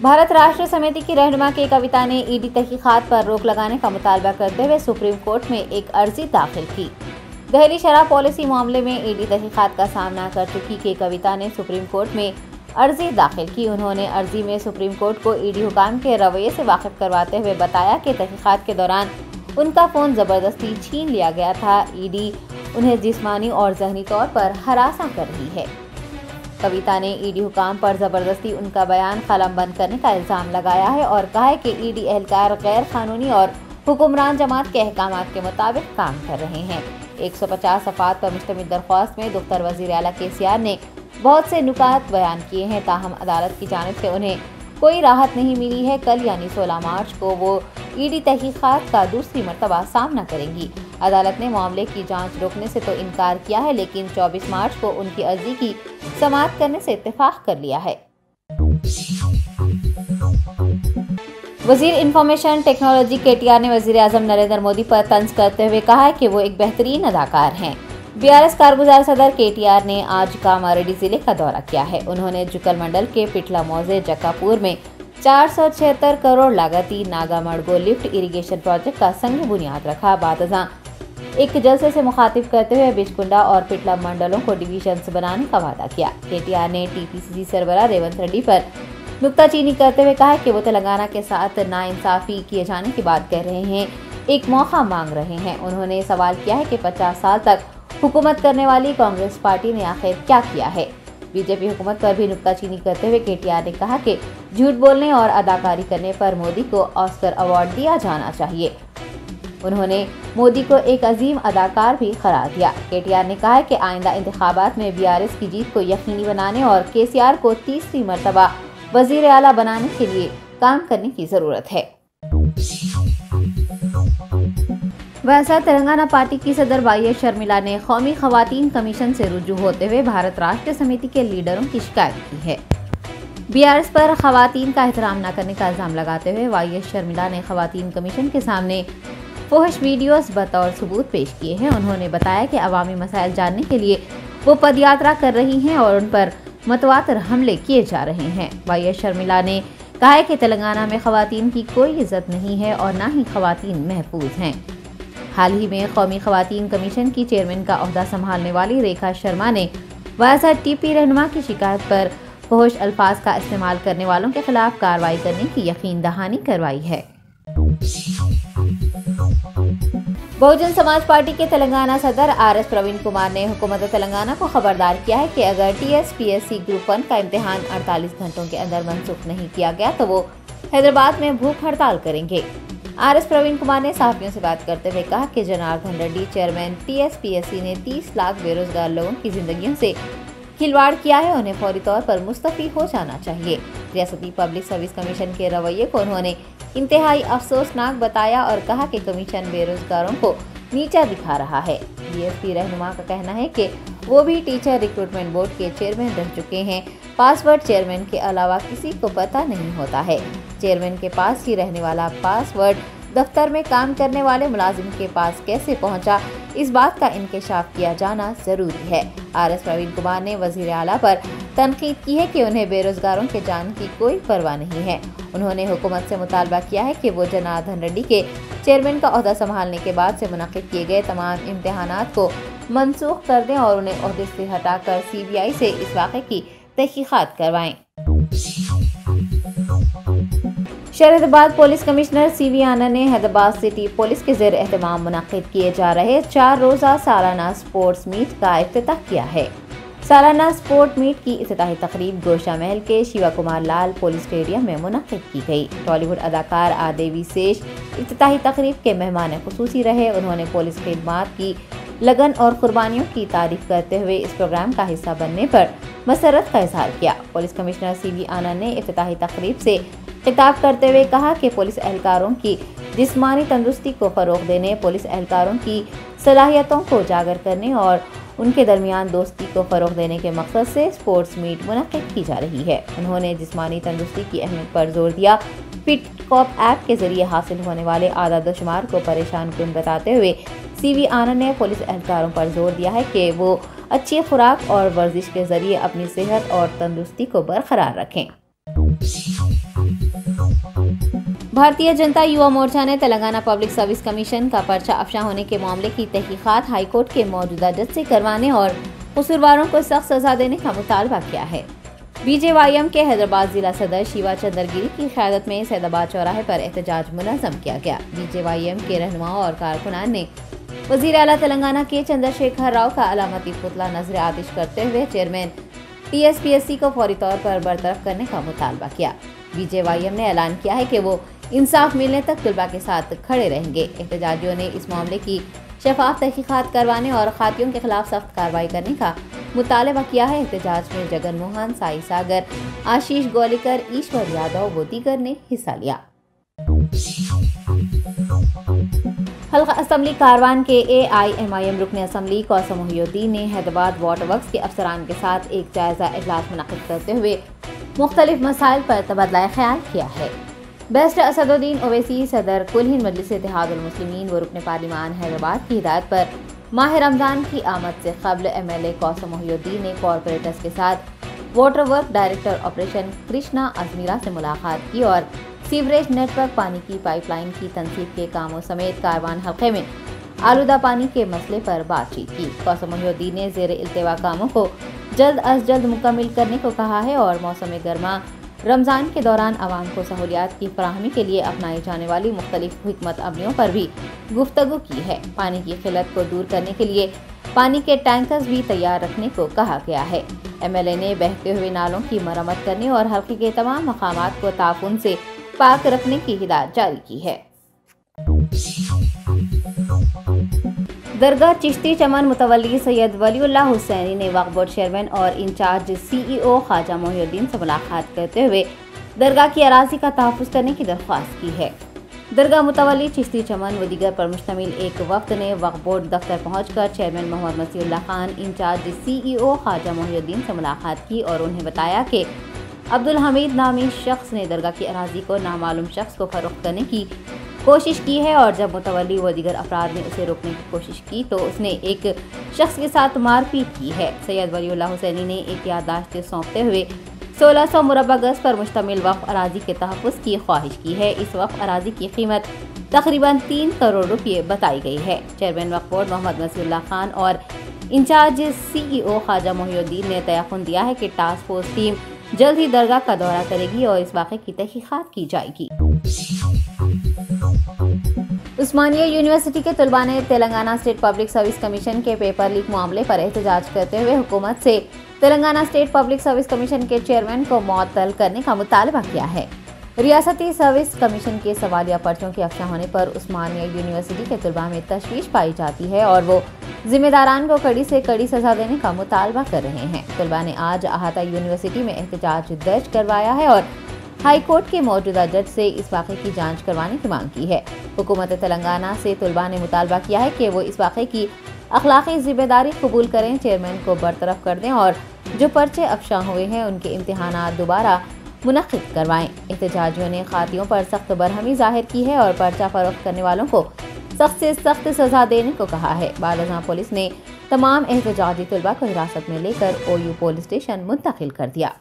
भारत राष्ट्र समिति की रहनुमा के कविता ने ईडी तहकीकात पर रोक लगाने का मुतालबा करते हुए सुप्रीम कोर्ट में एक अर्जी दाखिल की। दहली शराब पॉलिसी मामले में ईडी तहकीकात का सामना कर चुकी के कविता ने सुप्रीम कोर्ट में अर्जी दाखिल की। उन्होंने अर्जी में सुप्रीम कोर्ट को ईडी हुकाम के रवैये से वाकिफ करवाते हुए बताया कि तहकीकात के दौरान उनका फ़ोन ज़बरदस्ती छीन लिया गया था। ईडी उन्हें जिस्मानी और ज़हनी तौर पर हरासा कर रही है। कविता ने ईडी हुकाम पर ज़बरदस्ती उनका बयान कलमबंद करने का इल्ज़ाम लगाया है और कहा है कि ईडी एहलकार गैर कानूनी और हुक्मरान जमात के अहकामात के मुताबिक काम कर रहे हैं। 150 सफ़ात पर मुश्तमिल दरख्वास्त में दुख्तर वज़ीर आला KCR ने बहुत से नुकात बयान किए हैं, ताहम अदालत की जानिब से उन्हें कोई राहत नहीं मिली है। कल यानी 16 मार्च को वो ईडी तहकीकात का दूसरी मरतबा सामना करेंगी। अदालत ने मामले की जांच रोकने से तो इनकार किया है, लेकिन 24 मार्च को उनकी अर्जी की समाअत करने से इत्तेफाक कर लिया है। वजीर इंफॉर्मेशन टेक्नोलॉजी KTR ने वजीर आजम नरेंद्र मोदी पर तंज करते हुए कहा है कि वो एक बेहतरीन अदाकार हैं। BRS कारगुजार सदर KTR ने आज कामारेड्डी जिले का दौरा किया है। उन्होंने जुकल मंडल के पिटला मौजे जक्कापुर में 476 करोड़ लागती नागामड़गो लिफ्ट इरिगेशन प्रोजेक्ट का संग बुनियाद रखा। बादशाह एक जलसे से मुखातिब करते हुए बिचकुंडा और पिटला मंडलों को डिवीजन्स बनाने का वादा किया। KTR ने TPCC सरबराह रेवंत रेड्डी पर नुक्ताचीनी करते हुए कहा कि वो तेलंगाना के साथ नाइंसाफी किए जाने की बात कह रहे हैं, एक मौका मांग रहे हैं। उन्होंने सवाल किया है कि 50 साल तक हुकूमत करने वाली कांग्रेस पार्टी ने आखिर क्या किया है। बीजेपी हुकूमत पर भी नुक्ताचीनी करते हुए KTR ने कहा कि झूठ बोलने और अदाकारी करने पर मोदी को ऑस्कर अवार्ड दिया जाना चाहिए। उन्होंने मोदी को एक अजीम अदाकार भी करार दिया। KTR ने कहा कि आइंदा इंतखाबात में BRS की जीत को यकीनी बनाने और KCR को तीसरी मरतबा वजीर आला बनाने के लिए काम करने की जरूरत है। वैसा तेलंगाना पार्टी की सदर YS शर्मिला ने कौमी खवातीन कमीशन से रुजू होते हुए भारत राष्ट्र समिति के लीडरों की शिकायत की है। BRS पर खवातीन का एहतराम न करने का इल्ज़ाम लगाते हुए YS शर्मिला ने खवातीन कमीशन के सामने फोहश वीडियोस बतौर सबूत पेश किए हैं। उन्होंने बताया कि अवामी मसाइल जानने के लिए वो पदयात्रा कर रही हैं और उन पर मतवातर हमले किए जा रहे हैं। YS शर्मिला ने कहा है कि तेलंगाना में खवातीन की कोई इज्जत नहीं है और न ही खवातीन महफूज हैं। हाल ही में कौमी खवातीन कमीशन की चेयरमैन का ओहदा संभालने वाली रेखा शर्मा ने YSRTP रहनुमा की शिकायत पर फहुश अल्फाज का इस्तेमाल करने वालों के खिलाफ कार्रवाई करने की यकीन दहानी करवाई है। बहुजन समाज पार्टी के तेलंगाना सदर RS प्रवीण कुमार ने हुकूमत तेलंगाना को खबरदार किया है कि अगर TSPSC ग्रुप 1 का इम्तिहान 48 घंटों के अंदर मनसूख नहीं किया गया तो वो हैदराबाद में भूख हड़ताल करेंगे। RS प्रवीण कुमार ने सहाफियों से बात करते हुए कहा कि जनार्दन रेड्डी चेयरमैन TSPSC ने 30 लाख बेरोजगार लोगों की जिंदगियों से खिलवाड़ किया है, उन्हें फौरी तौर पर मुस्तफी हो जाना चाहिए। रियासती पब्लिक सर्विस कमीशन के रवैये को उन्होंने इंतहाई अफसोसनाक बताया और कहा कि कमीशन बेरोजगारों को नीचा दिखा रहा है। DSP रहनुमा का कहना है कि वो भी टीचर रिक्रूटमेंट बोर्ड के चेयरमैन रह चुके हैं। पासवर्ड चेयरमैन के अलावा किसी को पता नहीं होता है। चेयरमैन के पास ही रहने वाला पासवर्ड दफ्तर में काम करने वाले मुलाजिम के पास कैसे पहुंचा, इस बात का इंकशाफ किया जाना जरूरी है। RS प्रवीण कुमार ने वजीर आला पर तनकीद की है कि उन्हें बेरोजगारों के जान की कोई परवाह नहीं है। उन्होंने हुकूमत से मुतालबा किया है कि वो जनार्दन रेड्डी के चेयरमैन का ओहदा संभालने के बाद से मुनक्किद किए गए तमाम इम्तिहानात को मनसूख कर दें और उन्हें ओहदे से हटाकर CBI से इस वाक़े की तहकीकात करवाएं। शहर पुलिस कमिश्नर CV आनंद ने हैदराबाद सिटी पुलिस के ज़ेर एहतमाम मुनक्किद किए जा रहे 4 रोज़ा सालाना स्पोर्ट्स मीट का इफ्तिताह किया है। सालाना स्पोर्ट मीट की इफ्तिताही तकरीब गोशा महल के शिवा कुमार लाल पुलिस स्टेडियम में मुनक्किद की गई। टॉलीवुड अदाकार आदेवी शेष इफ्तिताही तकरीब के मेहमान खुसूसी रहे। उन्होंने पुलिस खिदमात की लगन और कुर्बानियों की तारीफ करते हुए इस प्रोग्राम का हिस्सा बनने पर मसरत का इजहार किया। पुलिस कमिश्नर CV आनंद ने इफ्तिताही तकरीब से खिताब करते हुए कहा कि पुलिस एहलकारों की जिस्मानी तंदुरुस्ती को फ़रोग़ देने, पुलिस एहलकारों की सलाहियतों को उजागर करने और उनके दरमियान दोस्ती को फ़रोग़ देने के मकसद से स्पोर्ट्स मीट मुनक्किद की जा रही है। उन्होंने जिस्मानी तंदुरुस्ती की अहमियत पर जोर दिया। फिट कॉप ऐप के जरिए हासिल होने वाले आदाद शुमार को परेशान कुन बताते हुए CV आनंद ने पुलिस एहलकारों पर जोर दिया है कि वो अच्छी खुराक और वर्जिश के जरिए अपनी सेहत और तंदुरुस्ती को बरकरार रखें। भारतीय जनता युवा मोर्चा ने तेलंगाना पब्लिक सर्विस कमीशन का पर्चा अफशा होने के मामले की तहकीकात हाई कोर्ट के मौजूदा जज से करवाने और कसूरवारों को सख्त सजा देने का मुतालबा किया है। बीजेवाईएम के हैदराबाद जिला सदर शिवा चंद्रगिरी की क़यादत में सैदाबाद चौराहे पर एहतजाज मुनज़्ज़म किया गया। बीजेवाईएम के रहनुमाओं और कारकुनान ने वज़ीर आला तेलंगाना के चंद्रशेखर राव का अलामती पुतला नजर आतिश करते हुए चेयरमैन टीएसपीएससी को फौरी तौर पर बरतरफ करने का मुतालबा किया। बीजेवाईएम ने ऐलान किया है कि वो इंसाफ मिलने तक तुलबा के साथ खड़े रहेंगे। एहतजाजियों ने इस मामले की शफाफ तहकीकात करवाने और खातियों के खिलाफ सख्त कार्रवाई करने का मुतालबा किया है। एहतजाज में जगन मोहन, साई सागर, आशीष गोलीकर, ईश्वर यादव व दीगर ने हिस्सा लिया। हल्का असम्बली कारवान के AIMIM रुकन असम्बली कौसम मोहिउद्दीन ने हैदराबाद वाटर वर्क्स के अफसरान के साथ एक जायजा इजलास मुनक़िद करते हुए मुख्तलिफ मसाइल पर तबादला ख्याल किया है। बैरिस्टर असदुद्दीन ओवैसी सदर कुल हिंद मजलिस इत्तेहादुल मुस्लिमीन व रुकन पार्लिमान हैदराबाद की हिदायत पर माह रमज़ान की आमद से कबल MLA कौसम मोहिउद्दीन ने कॉरपोरेटर्स के साथ water work director operation Krishna Ajmera से मुलाकात की और सीवरेज नेटवर्क, पानी की पाइपलाइन की तनसीब के कामों समेत कारवान हल्के में आलूदा पानी के मसले पर बातचीत की। कौसम मोहिउद्दीन ने ज़ेर इल्तिवा कामों को जल्द अज जल्द मुकम्मिल करने को कहा है और मौसम गर्मा रमज़ान के दौरान आवाम को सहूलियात की फराहमी के लिए अपनाई जाने वाली मुख्तलिफ हिकमत अमलियों पर भी गुफ्तगू की है। पानी की किल्लत को दूर करने के लिए पानी के टैंकर्स भी तैयार रखने को कहा गया है। MLA ने बहते हुए नालों की मरम्मत करने और हल्के के तमाम मकामात को ताफुन से पाक रखने की हिदायत जारी की है। दरगाह चिश्ती चमन मुतवल्ली सैयद वलीउल्लाह हुसैनी ने वक्फ बोर्ड चेयरमैन और इंचार्ज CEO ख्वाजा मोहिउद्दीन से मुलाकात करते हुए दरगाह की अराजी का तहफ़्फ़ुज़ करने की दरख्वास्त की है। दरगाह मुतवल्ली चिश्ती चमन व दीगर पर मुश्तमिल एक वफ्द ने वक्फ बोर्ड दफ्तर पहुंचकर chairman Mohammed Masihullah Khan, incharge CEO Khwaja Mohiuddin से मुलाकात की और उन्हें बताया कि अब्दुल हमीद नामी शख्स ने दरगाह की अराजी को नामालूम शख्स को फरोख्त करने की कोशिश की है और जब मुतवल्ली व दीगर अफराद ने उसे रोकने की कोशिश की तो उसने एक शख्स के साथ मारपीट की है। सैयद वलीउल्लाह हुसैनी ने एक याददाश्त सौंपते हुए 1600 मुरब्बा गज पर मुश्तमिल वक्फ अराजी के तहफ़्फ़ुज़ की ख्वाहिश की है। इस वक्फ अराजी की कीमत तकरीबन 3 करोड़ रुपये बताई गई है। चेयरमैन वक्फ बोर्ड मोहम्मद मसीहुल्लाह खान और इंचार्ज CEO ख्वाजा मोहिउद्दीन ने तयक़ुन दिया है कि टास्क फोर्स टीम जल्द ही दरगाह का दौरा करेगी और इस वाक़े की तहक़ीक़ात की जाएगी। उस्मानिया यूनिवर्सिटी के तलबा ने Telangana state public service commission के पेपर लीक मामले पर एहतजाज करते हुए हुकूमत से Telangana state public service commission के चेयरमैन को मुअत्तल करने का मुतालबा किया है। रियासती सर्विस कमीशन के सवालिया पर्चों के अफशा होने पर उस्मानिया यूनिवर्सिटी के तलबा में तशवीश पाई जाती है और वो जिम्मेदारान को कड़ी से कड़ी सजा देने का मुतालबा कर रहे हैं। तलबा ने आज अहाता यूनिवर्सिटी में एहतजाज दर्ज करवाया है और हाई कोर्ट के मौजूदा जज से इस वाक़े की जांच करवाने की मांग की है। हुकूमत तेलंगाना से तलबा ने मुतालबा किया है कि वो इस वाक़े की अखलाकी जिम्मेदारी कबूल करें, चेयरमैन को बरतरफ कर दें और जो पर्चे अफशा हुए हैं उनके इम्तिहानात दोबारा मुनक़्क़िद करवाएं। एहतजाजियों ने खातियों पर सख्त बरहमी जाहिर की है और पर्चा फरोख्त करने वालों को सख्त से सख्त सजा देने को कहा है। बालाजां पुलिस ने तमाम एहतजाजी तलबा को हिरासत में लेकर OU पुलिस स्टेशन मुंतकिल कर दिया।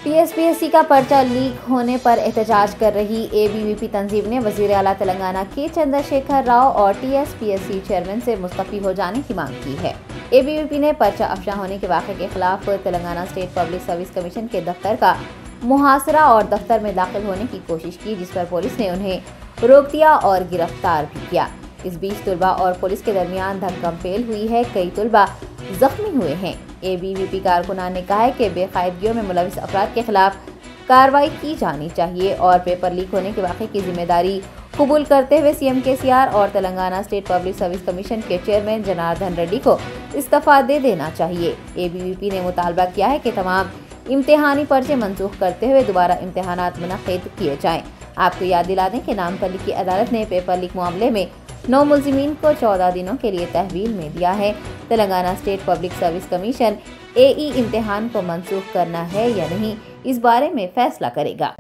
TSPSC का पर्चा लीक होने पर एहतजाज कर रही ABVP तंजीम ने वज़ीर आला तेलंगाना के चंद्रशेखर राव और TSPSC चेयरमैन से मुस्तफ़ी हो जाने की मांग की है। ABVP ने पर्चा अफशा होने के वाक़े के खिलाफ Telangana state public service commission के दफ्तर का मुहासरा और दफ्तर में दाखिल होने की कोशिश की, जिस पर पुलिस ने उन्हें रोक दिया और गिरफ्तार भी किया। इस बीच तलबा और पुलिस के दरमियान धक्कम-पेल हुई है, कई तलबा जख्मी हुए हैं। ABVP कारकुनान ने कहा है कि बेकायदगियों में मुलविस अफराद के खिलाफ कार्रवाई की जानी चाहिए और पेपर लीक होने के वाक़े की जिम्मेदारी कबूल करते हुए CM KCR और Telangana state public service commission के चेयरमैन जनार्दन रेड्डी को इस्तीफा दे देना चाहिए। ABVP ने मुतालबा किया है कि तमाम इम्तिहानी पर्चे मनसूख करते हुए दोबारा इम्तिहानात मुनक़्क़िद किए जाएँ। आपको याद दिला दें कि नामपल्ली की अदालत ने पेपर लीक मामले में 9 मुलजिमीन को 14 दिनों के लिए तहवील में दिया है। Telangana state public service commission AE इम्तिहान को मनसूख करना है या नहीं, इस बारे में फैसला करेगा।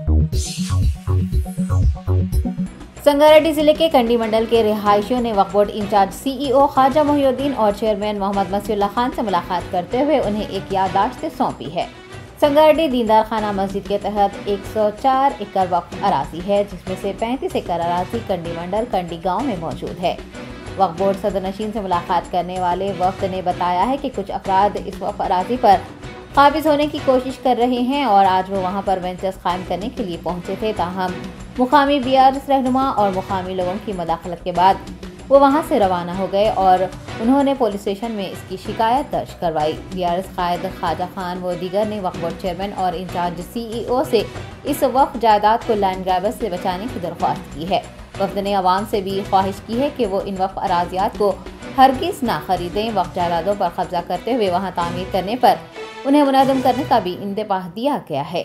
संगारेड्डी जिले के कंडी मंडल के रिहायशियों ने Waqf board incharge CEO Khwaja Mohiuddin और चेयरमैन मोहम्मद मसीहुल्लाह खान से मुलाकात करते हुए उन्हें एक याददाश्त सौंपी है। संगारेड्डी दीनदयाल खाना मस्जिद के तहत 104 एकड़ वक्फ अराजी है, जिसमें से 35 एकड़ अराजी कंडी मंडल कंडी गांव में मौजूद है। वक्फ बोर्ड सदर नशीन से मुलाकात करने वाले वफ्द ने बताया है कि कुछ अफराद इस वक्फ अराजी पर काबिज होने की कोशिश कर रहे हैं और आज वो वहां पर वेंचर्स कायम करने के लिए पहुंचे थे। ताहम मुकामी BRS रहनुमा और मुकामी लोगों की मदाखलत के बाद वो वहां से रवाना हो गए और उन्होंने पुलिस स्टेशन में इसकी शिकायत दर्ज करवाई। BRS कायद ख्वाजा खान व दीगर ने वक्फ बोर्ड चेयरमैन और इंचार्ज CEO से इस वक्फ जायदाद को लैंड ग्रैबर्स से बचाने की दरख्वास्त की है। वफ्द ने आवाम से भी ख्वाहिश की है कि वो इन वक्फ अराजियात को हरगिज़ ना खरीदें। वक्फ जायदादों पर कब्जा करते हुए वहां तामीर करने पर उन्हें मुनज़्ज़म करने का भी इंतबाह दिया गया है।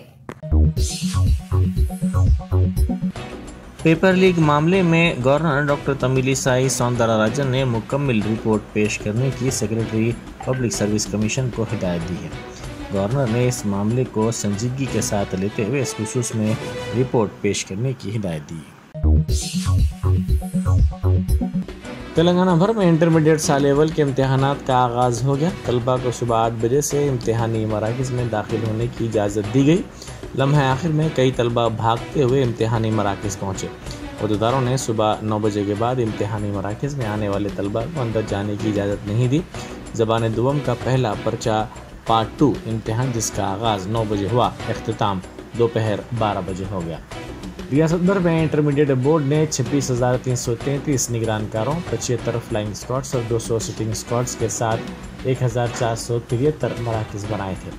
पेपर लीक मामले में गवर्नर डॉक्टर तमिलिसाई सौंदरराजन ने मुकम्मल रिपोर्ट पेश करने की सेक्रेटरी पब्लिक सर्विस कमीशन को हिदायत दी है। गवर्नर ने इस मामले को संजीदगी के साथ लेते हुए इस खुसूस में रिपोर्ट पेश करने की हिदायत दी है। तेलंगाना भर में इंटरमीडिएट साल अव्वल के इम्तिहानात का आगाज़ हो गया। तलबा को सुबह 8 बजे से इम्तिहानी मराकज़ में दाखिल होने की इजाज़त दी गई। लम्हे आखिर में कई तलबा भागते हुए इम्तिहानी मराकज़ पहुँचे। अहदेदारों ने सुबह 9 बजे के बाद इम्तिहानी मराकज़ में आने वाले तलबा को अंदर जाने की इजाज़त नहीं दी। ज़बान दुवम का पहला पर्चा पार्ट 2 इम्तिहान, जिसका आगाज़ 9 बजे हुआ, इख्तिताम दोपहर 12 बजे हो गया। रियासत भर में इंटरमीडिएट बोर्ड ने 26,333 निगरानकारों, 75 फ्लाइंग स्क्वाड्स और 200 सिटिंग स्क्वाड्स के साथ 1,473 मराकज़ बनाए थे।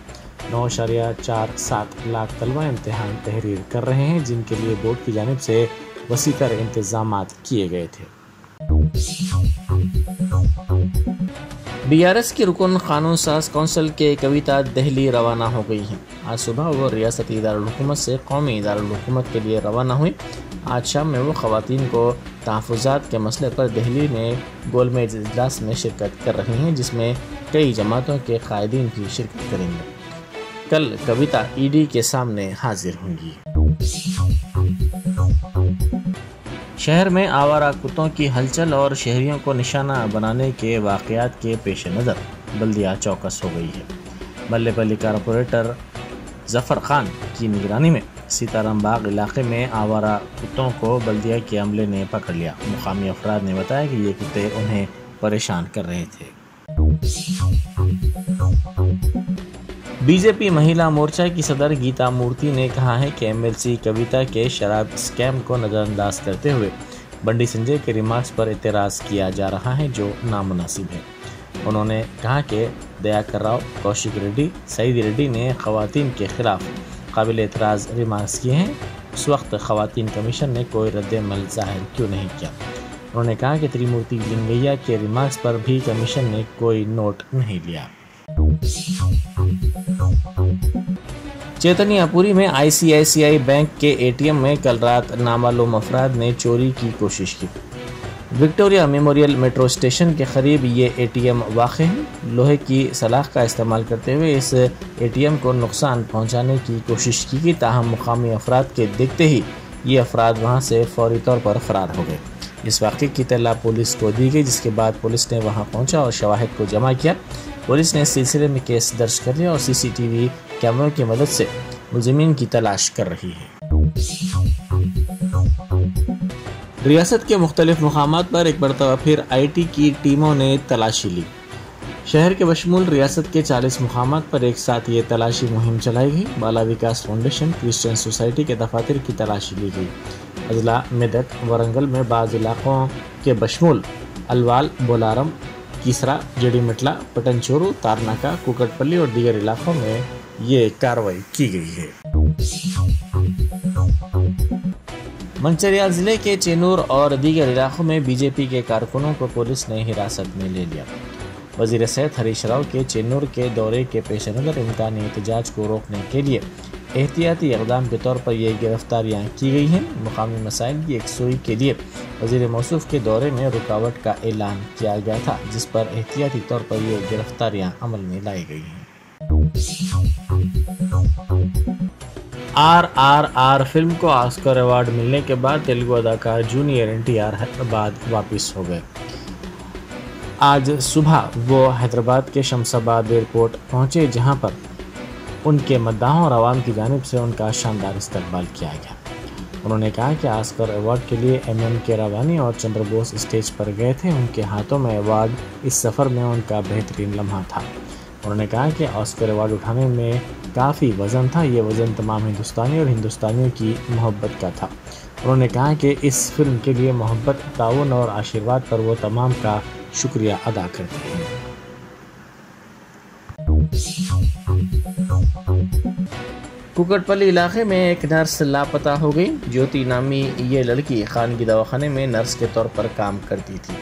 9.47 लाख तलबा इम्तिहान तहरीर कर रहे हैं, जिनके लिए बोर्ड की जानिब से वसीतर इंतजामात किए गए थे। BRS की रुकन कानून साज कौंसिल के कविता दहली रवाना हो गई हैं। आज सुबह वो रियासती दारुल हुकूमत से कौमी दारुल हुकूमत के लिए रवाना हुई। आज शाम में वो ख़वातीन को तहफ़्फ़ुज़ात के मसले पर दिल्ली में गोलमेज इजलास में शिरकत कर रही हैं, जिसमें कई जमातों के कायदीन भी शिरकत करेंगे। कल कविता ED के सामने हाजिर होंगी। शहर में आवारा कुत्तों की हलचल और शहरियों को निशाना बनाने के वाक़यात के पेश नज़र बल्दिया चौकस हो गई है। मल्लेपल्ली कारपोरेटर ज़फ़र खान की निगरानी में सीताराम बाग इलाके में आवारा कुत्तों को बल्दिया के अमले ने पकड़ लिया। मुकामी अफराद ने बताया कि ये कुत्ते उन्हें परेशान कर रहे थे। BJP महिला मोर्चा की सदर गीता मूर्ति ने कहा है कि MLC कविता के शराब स्कैम को नज़रअंदाज करते हुए बंडी संजय के रिमार्क्स पर एतराज़ किया जा रहा है, जो नामुनासिब है। उन्होंने कहा कि दयाकर राव, कौशिक रेड्डी, सईद रेड्डी ने ख़वातीन के ख़िलाफ़ काबिल एतराज़ रिमार्क्स किए हैं। उस वक्त ख़वातीन कमीशन ने कोई रद्द-ए-अमल ज़ाहिर क्यों नहीं किया। उन्होंने कहा कि त्रिमूर्ति लिंगैया के रिमार्क्स पर भी कमीशन ने कोई नोट नहीं लिया। चैतन्यपुरी में ICICI बैंक के ATM में कल रात नामालूम अफराद ने चोरी की कोशिश की। विक्टोरिया मेमोरियल मेट्रो स्टेशन के करीब ये ATM वाक़ है। लोहे की सलाख का इस्तेमाल करते हुए इस ATM को नुकसान पहुंचाने की कोशिश की गई, ताहम मुकामी अफराद के देखते ही ये अफराद वहां से फौरी तौर पर फरार हो गए। इस वाक़े की इत्तला पुलिस को दी गई, जिसके बाद पुलिस ने वहां पहुंचा और शवाहिद को जमा किया। पुलिस ने इस सिलसिले में केस दर्ज कर लिया और CCTV कैमरों की मदद से मुलज़िमीन की तलाश कर रही है। रियासत के मुख्तलिफ मकामात पर एक मरतबा फिर IT की टीमों ने तलाशी ली। शहर के बशमूल रियासत के 40 मकामात पर एक साथ ये तलाशी मुहिम चलाई गई। बाला विकास फाउंडेशन, क्रिश्चियन सोसाइटी के दफातर की तलाशी ली गई। अजला, मेदक, वरंगल में बाज़ इलाकों के बशमूल अलवाल, बोलारम, कीसरा, जड़ीमटला, पटनचोरू, तारनाका, कुकटपल्ली और दीगर इलाकों में ये कार्रवाई की गई है। मंचिरियाल जिले के चेनूर और दीगर इलाकों में BJP के कारकुनों को पुलिस ने हिरासत में ले लिया। वज़ीर सेहत हरीश राव के चेन्नूर के दौरे के पेश नज़र इम्कानी एहतजाज को रोकने के लिए एहतियाती इक़दाम के तौर पर ये गिरफ्तारियाँ की गई हैं। मुकामी मसाइल की यकसुई के लिए वज़ीर मौसूफ के दौरे में रुकावट का ऐलान किया गया था, जिस पर एहतियाती तौर पर ये गिरफ्तारियाँ अमल में लाई गई हैं। RRR फिल्म को ऑस्कर अवार्ड मिलने के बाद तेलुगु अदाकार जूनियर NTR हैदराबाद वापस हो गए। आज सुबह वो हैदराबाद के शमशाबाद एयरपोर्ट पहुंचे, जहां पर ان کے مداحوں اور عوام کی جانب سے ان کا شاندار استقبال کیا گیا۔ انہوں نے کہا کہ آسکر ایوارڈ کے لیے MM کیراوانی اور چندر بوس اسٹیج پر گئے تھے، ان کے ہاتھوں میں ایوارڈ اس سفر میں ان کا بہترین لمحہ تھا۔ انہوں نے کہا کہ آسکر ایوارڈ اٹھانے میں کافی وزن تھا، یہ وزن تمام ہندوستانی اور ہندوستانیوں کی محبت کا تھا۔ انہوں نے کہا کہ اس فلم کے لیے محبت، تعاون اور آشیرواد پر وہ تمام کا شکریہ ادا کرتے ہیں۔ کوکٹ پلی علاقے میں ایک نرس لاپتہ ہو گئی۔ جیوتی نامی یہ لڑکی خانگی دواخانے میں نرس کے طور پر کام کرتی تھی۔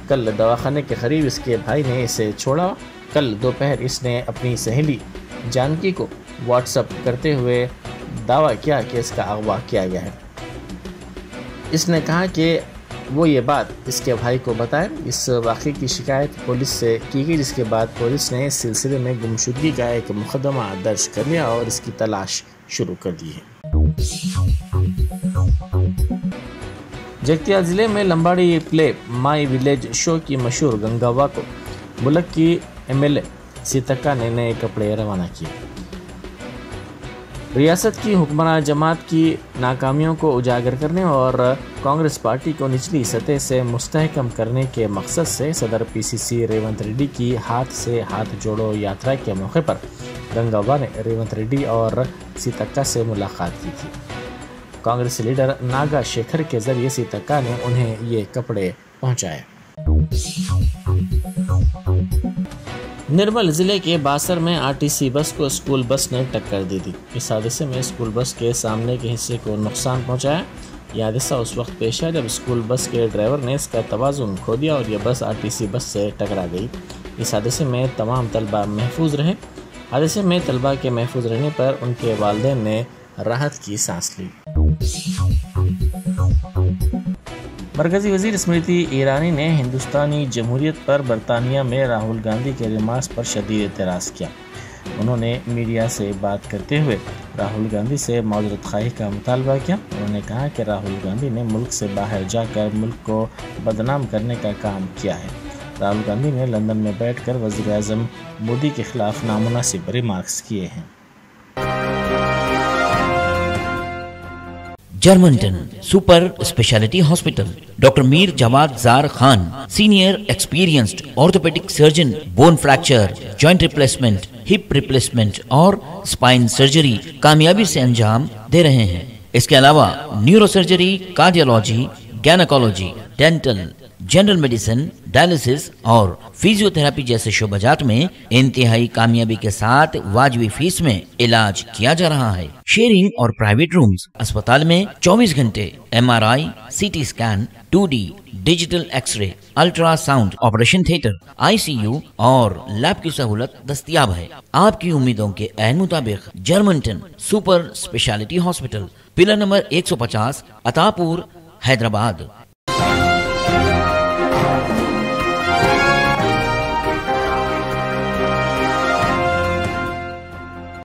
کل دواخانے کے قریب اس کے بھائی نے اسے چھوڑا۔ کل دوپہر اس نے اپنی سہیلی جانکی کو واٹس اپ کرتے ہوئے دعویٰ کیا کہ اس کا اغوا کیا گیا ہے۔ اس نے کہا کہ وہ یہ بات اس کے بھائی کو بتائے۔ اس واقعے کی شکایت پولیس سے کی گئی، جس کے بعد پولیس نے اس سلسلے میں گمشدگی کا ایک مقدمہ درج کر لیا اور اس کی تلاش شروع کر دی ہے۔ جگتیال ضلع میں لمباڑی پلے مائی ولیج شو کی مشہور گنگاوا کو ملک کی MLA سیتکا نے نئے کپڑے روانہ کیے۔ ریاست کی حکمراں جماعت کی ناکامیوں کو اجاگر کرنے اور کانگریس پارٹی کو نچلی سطح سے مستحکم کرنے کے مقصد سے صدر PCC ریونت ریڈی کی ہاتھ سے ہاتھ جوڑو یاترا کے موقع پر گنگاوا نے ریونت ریڈی اور سیتکا سے ملاقات کی تھی۔ کانگریس لیڈر ناگا شیکھر کے ذریعے سیتکا نے انہیں یہ کپڑے پہنچائے۔ نرمل ضلع کے باسر میں RTC بس کو اسکول بس نے ٹکر دی تھی۔ اس حادثے میں اسکول بس کے سامنے کے حصے کو نقصان پہنچایا۔ یہ حادثہ اس وقت پیش آیا جب اسکول بس کے ڈرائیور نے اس کا توازن کھو دیا اور یہ بس RTC بس سے ٹکرا گئی۔ اس حادثے میں تمام طلبہ محفوظ رہے۔ حادثے میں طلبہ کے محفوظ رہنے پر ان کے والدین نے راحت کی سانس لی۔ مرکزی وزیر اسمرتی ایرانی نے ہندوستانی جمہوریت پر برطانیہ میں راہل گاندھی کے ریمارکس پر شدید اعتراض کیا۔ انہوں نے میڈیا سے بات کرتے ہوئے راہل گاندھی سے معذرت خواہی کا مطالبہ کیا۔ انہوں نے کہا کہ راہل گاندھی نے ملک سے باہر جا کر ملک کو بدنام کرنے کا کام کیا ہے۔ راہل گاندھی نے لندن میں بیٹھ کر وزیر اعظم مودی کے خلاف نامناسب ریمارکس کیے ہیں۔ Germanten super speciality hospital, doctor Mir Jawad Zar Khan, senior experienced orthopaedic surgeon, bone fracture, joint replacement, hip replacement اور اسپائن سرجری کامیابی سے انجام دے رہے ہیں۔ اس کے علاوہ neuro surgery, cardiology, gynaecology, dental, general medicine, dialysis اور فیزیو تھراپی جیسے شعبہ جات میں انتہائی کامیابی کے ساتھ واجبی فیس میں علاج کیا جا رہا ہے۔ شیئرنگ اور پرائیویٹ رومز، اسپتال میں 24 گھنٹے MRI، CT scan, 2D digital X ray, ultra sound, operation theatre, ICU اور لیب کی سہولت دستیاب ہے۔ آپ کی امیدوں کے عین مطابق Germanten super speciality hospital, pillar number 150، عطا پور، حیدرآباد۔